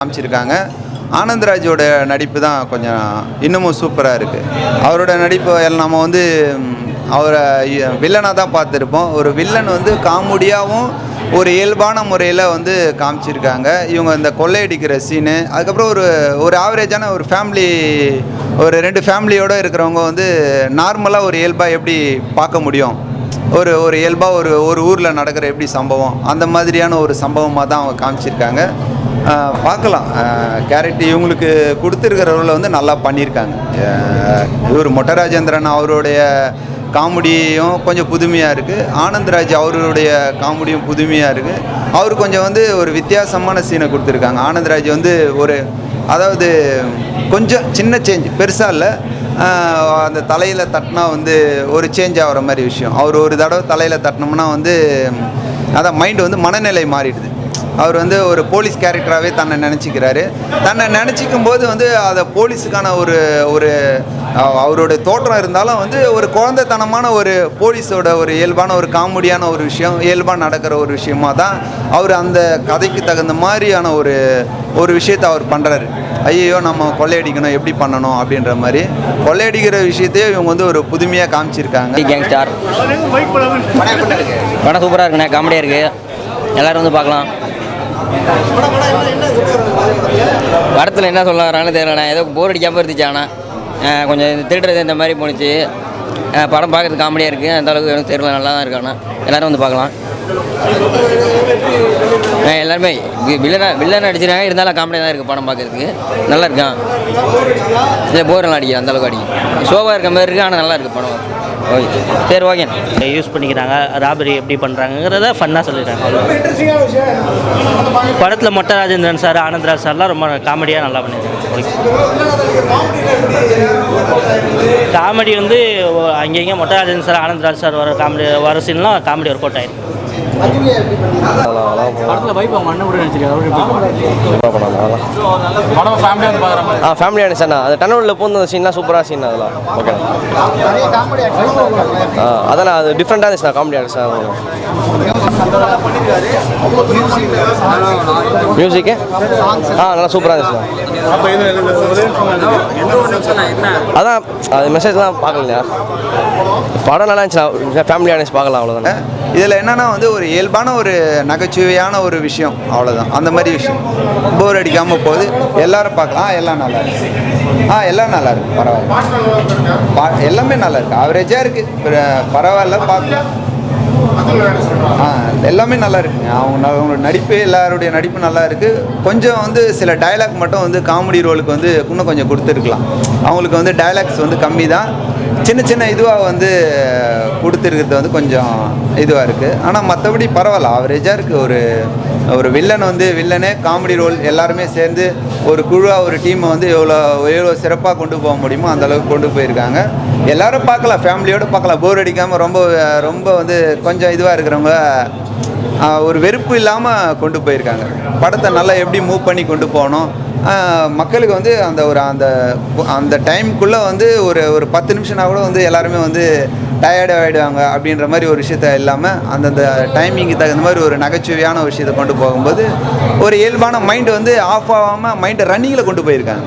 காமிச்சிருக்காங்க. ஆனந்த்ராஜோட நடிப்பு தான் கொஞ்சம் இன்னமும் சூப்பராக இருக்குது. அவரோட நடிப்பு நம்ம வந்து அவரை வில்லனாக தான் பார்த்துருப்போம். ஒரு வில்லன் வந்து காமெடியாகவும் ஒரு இயல்பான முறையில் வந்து காமிச்சிருக்காங்க. இவங்க இந்த கொள்ளையடிக்கிற சீனு, அதுக்கப்புறம் ஒரு ஆவரேஜான ஒரு ஃபேமிலி, ஒரு 2 ஃபேமிலியோடு இருக்கிறவங்க வந்து நார்மலாக ஒரு இயல்பாக எப்படி பார்க்க முடியும், ஒரு இயல்பாக ஒரு ஊரில் நடக்கிற எப்படி சம்பவம், அந்த மாதிரியான ஒரு சம்பவமாக தான் அவங்க காமிச்சிருக்காங்க. பார்க்கலாம். கேரக்டர் இவங்களுக்கு கொடுத்துருக்கிற ரோலை வந்து நல்லா பண்ணியிருக்காங்க. இவர் மொட்டை ராஜேந்திரன் அவருடைய காமெடியும் கொஞ்சம் புதுமையாக இருக்குது. ஆனந்த்ராஜ் அவருடைய காமெடியும் புதுமையாக இருக்குது. அவர் கொஞ்சம் வந்து ஒரு வித்தியாசமான சீனை கொடுத்துருக்காங்க. ஆனந்த்ராஜ் வந்து அதாவது கொஞ்சம் சின்ன சேஞ்ச், பெருசாக இல்லை, அந்த தலையில் தட்டினா வந்து ஒரு சேஞ்ச் ஆகிற மாதிரி விஷயம். அவர் ஒரு தடவை தலையில் தட்டினோம்னா வந்து அதான் மைண்டு வந்து மனநிலை மாறிடுது. அவர் வந்து ஒரு போலீஸ் கேரக்டராகவே தன்னை நினச்சிக்கும் போது வந்து அதை போலீஸுக்கான ஒரு அவரோட தோற்றம் இருந்தாலும் வந்து ஒரு குழந்தைத்தனமான ஒரு போலீஸோட ஒரு இயல்பான ஒரு காமெடியான ஒரு விஷயம், இயல்பாக நடக்கிற ஒரு விஷயமாக தான் அவர் அந்த கதைக்கு தகுந்த மாதிரியான ஒரு விஷயத்தை அவர் பண்ணுறாரு. ஐயோ நம்ம கொள்ளையடிக்கணும், எப்படி பண்ணணும் அப்படின்ற மாதிரி கொள்ளையடிக்கிற விஷயத்தையே இவங்க வந்து ஒரு புதுமையாக காமிச்சிருக்காங்க. கேங்ஸ்டார் படம் சூப்பராக இருக்குண்ணே, காமெடியாக இருக்குது, எல்லோரும் வந்து பார்க்கலாம். படத்தில் என்ன சொல்ல வராங்கன்னு தெரியலண்ணா, ஏதோ போர் அடிக்காமல் இருந்துச்சு. ஆனால் கொஞ்சம் திருடுறது இந்த மாதிரி போணுச்சு. படம் பார்க்குறது காமெடியாக இருக்குது, அந்த அளவுக்கு எனக்கு தெரியல, நல்லா தான் இருக்காண்ணா, எல்லோரும் வந்து பார்க்கலாம். எல்லாருமே வில்லன் அடிச்சிருக்காங்க, இருந்தாலும் காமெடியாக தான் இருக்குது. படம் பார்க்குறதுக்கு நல்லா இருக்கான், இல்லை போரெல்லாம் அடிக்கும், அந்தளவுக்கு அடிக்கும். ஷோவாக இருக்க மாதிரி இருக்குது, ஆனால் நல்லா இருக்குது படம். ஓகே, சரி, ஓகே. யூஸ் பண்ணிக்கிறாங்க, ராபரி எப்படி பண்ணுறாங்கிறத ஃபன்னாக சொல்லிடுறாங்க. படத்தில் மொட்டை ராஜேந்திரன் சார், ஆனந்த்ராஜ் சார்லாம் ரொம்ப காமெடியாக நல்லா பண்ணியிருக்காங்க. காமெடி வந்து அங்கேயும் மொட்டை ராஜேந்திரன் சார், ஆனந்த்ராஜ் சார் வர சீன்லாம் காமெடி ஒர்க் அவுட் ஆகிருக்கு. ஃபேமிலியான சீனா, அது டனலில் போன சீன்லாம் சூப்பராக சீன், அதெல்லாம் ஓகே. அதெல்லாம் அது டிஃப்ரெண்ட்டாக இருந்துச்சுண்ணா, காமெடியாக இருந்துச்சு. மியூசிக்கு நல்லா சூப்பராக இருந்துச்சுண்ணா. அதான் அது மெசேஜ்லாம் பார்க்கலையா, படம் நல்லா இருந்துச்சுண்ணா, ஃபேமிலியாக இருந்துச்சு, பார்க்கலாம், அவ்வளோதான். இதில் என்னென்னா வந்து ஒரு இயல்பான ஒரு நகைச்சுவையான ஒரு விஷயம், அவ்வளோதான். அந்த மாதிரி விஷயம் போர் அடிக்காமல் போகுது, எல்லோரும் பார்க்கலாம். எல்லாம் நல்லா இருக்குது, எல்லாம் நல்லா இருக்குது, பரவாயில்ல, எல்லாமே நல்லா இருக்குது, ஆவரேஜாக இருக்குது, பரவாயில்ல, பார்க்கலாம். எல்லாமே நல்லா இருக்குங்க. அவங்களோட நடிப்பு, எல்லாருடைய நடிப்பு நல்லா இருக்குது. கொஞ்சம் வந்து சில டைலாக் மட்டும் வந்து காமெடி ரோலுக்கு வந்து இன்னும் கொஞ்சம் கொடுத்துருக்கலாம். அவங்களுக்கு வந்து டைலாக்ஸ் வந்து கம்மி தான், சின்ன இதுவாக வந்து கொடுத்துருக்கிறது வந்து கொஞ்சம் இதுவாக இருக்குது. ஆனால் மற்றபடி பரவாயில்ல, ஆவரேஜாக இருக்குது. ஒரு வில்லனே காமெடி ரோல் எல்லாருமே சேர்ந்து ஒரு குழுவாக ஒரு டீமை வந்து எவ்வளோ சிறப்பாக கொண்டு போக முடியுமோ அந்தளவுக்கு கொண்டு போயிருக்காங்க. எல்லோரும் பார்க்கலாம், ஃபேமிலியோடு பார்க்கலாம், போர் அடிக்காமல். ரொம்ப வந்து கொஞ்சம் இதுவாக இருக்கிறவங்க ஒரு வெறுப்பு இல்லாமல் கொண்டு போயிருக்காங்க. படத்தை நல்லா எப்படி மூவ் பண்ணி கொண்டு போகணும், மக்களுக்கு வந்து அந்த டைமுக்குள்ளே வந்து ஒரு 10 நிமிஷம்னா கூட வந்து எல்லாருமே வந்து டயர்டு ஆகிடுவாங்க அப்படின்ற மாதிரி ஒரு விஷயத்த இல்லாமல் அந்தந்த டைமிங்கு தகுந்த மாதிரி ஒரு நகைச்சுவையான ஒரு விஷயத்தை கொண்டு போகும்போது ஒரு இயல்பான மைண்டு வந்து ஆஃப் ஆகாமல் மைண்டை ரன்னிங்கில் கொண்டு போயிருக்காங்க.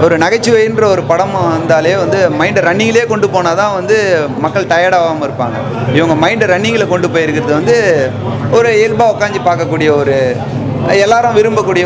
ஒரு நகைச்சுவைன்ற ஒரு படம் வந்தாலே வந்து மைண்டை ரன்னிங்கிலே கொண்டு போனால் தான் வந்து மக்கள் டயர்டாகாமல் இருப்பாங்க. இவங்க மைண்டை ரன்னிங்கில் கொண்டு போயிருக்கிறது வந்து ஒரு இயல்பாக உட்காந்து பார்க்கக்கூடிய எல்லாரும் விரும்பக்கூடிய